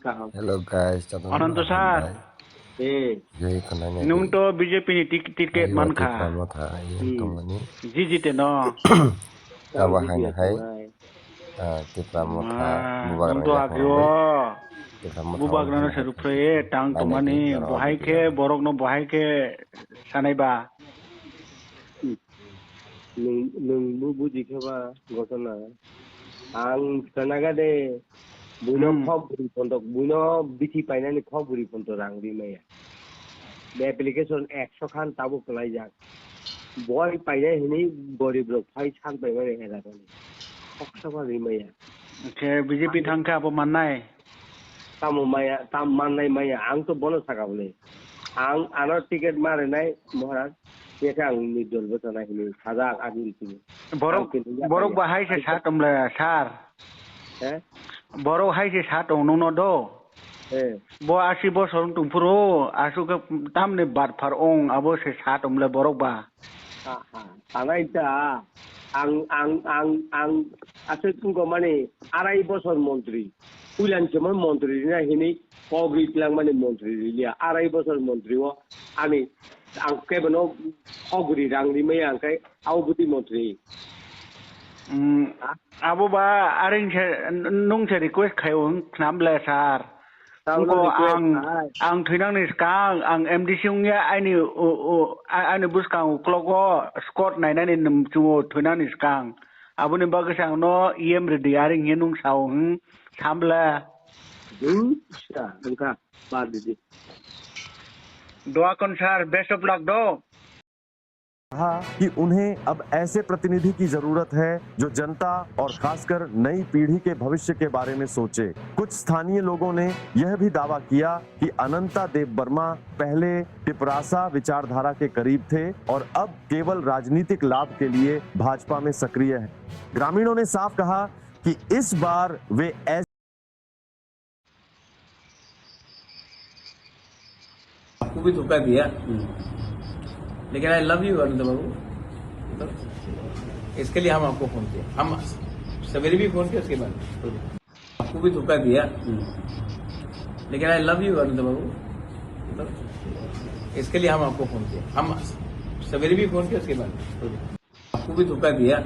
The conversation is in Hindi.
Hello guys, Ananto sar, Jadi kenanya nung to BJP ni tiket man di kha. Pramotha yang tongani Jijite no. kawahan hai di Pramotha Nung to bubagrang agyo. yakmai di Pramotha Bubagrana serupre tang to mani bohai ke borok no bohai ke sanai ba. नोंबो बुजिखोबा घटना आं खोनागादे बुनो फबुरि फन्द बुनो बिथि पाइनानि फबुरि फन्द रांदि माया बे एप्लीकेशन 100 खान ताबो कलाई जा बय पाइनाय हिनि गरीब लोग फाइ सान पाइबाय हेला बने फक्सबा रिमाया के BJP थांखा अब माननाय तामो माया ताम माननाय माया आं तो बनो सागाबले आं आनो टिकेट मारनाय महाराज बेटा आंनि दलबो थानायनि साजा आदिनि borok bahai se sa tomle sar. Borok hai se sa tong no do. Bo 80 বছর টুমপুরো আসুকে তামনে বাদ ফার অং আবো সে sa tomle borok ba. थानायता आं आसे तुमको माने 2.5 বছর মন্ত্রী उलानसेमन मन्त्री ना हिनि कग्रितलां माने मन्त्री रिलिया 2.5 বছর मन्त्री व आनि आं केबनो कग्रि रांनि मै आंखाय आवबुति मन्त्री abo ba aring se nung se request khayo knamle sar ko ang thinang ni skang ang MDC ungya ani buskang uklogo scott naina ni numchuo thinang ni skang abuni bagasang no ready aring hinung saung samla doa kon sar best of luck do कहा कि उन्हें अब ऐसे प्रतिनिधि की जरूरत है जो जनता और खासकर नई पीढ़ी के भविष्य के बारे में सोचे। कुछ स्थानीय लोगों ने यह भी दावा किया कि अनंता देव वर्मा पहले टिपरासा विचारधारा के करीब थे और अब केवल राजनीतिक लाभ के लिए भाजपा में सक्रिय है। ग्रामीणों ने साफ कहा कि इस बार वे आपको भी धोखा दिया, लेकिन आई लव यू अनंत बाबू। इसके लिए हम आपको फोन किया, हम सवेरे भी फोन किया, उसके बाद आपको भी धोखा दिया, लेकिन आई लव यू अनंत बाबू। इसके लिए हम आपको फोन किया, हम सवेरे भी फोन किया, उसके बाद आपको भी धोखा दिया।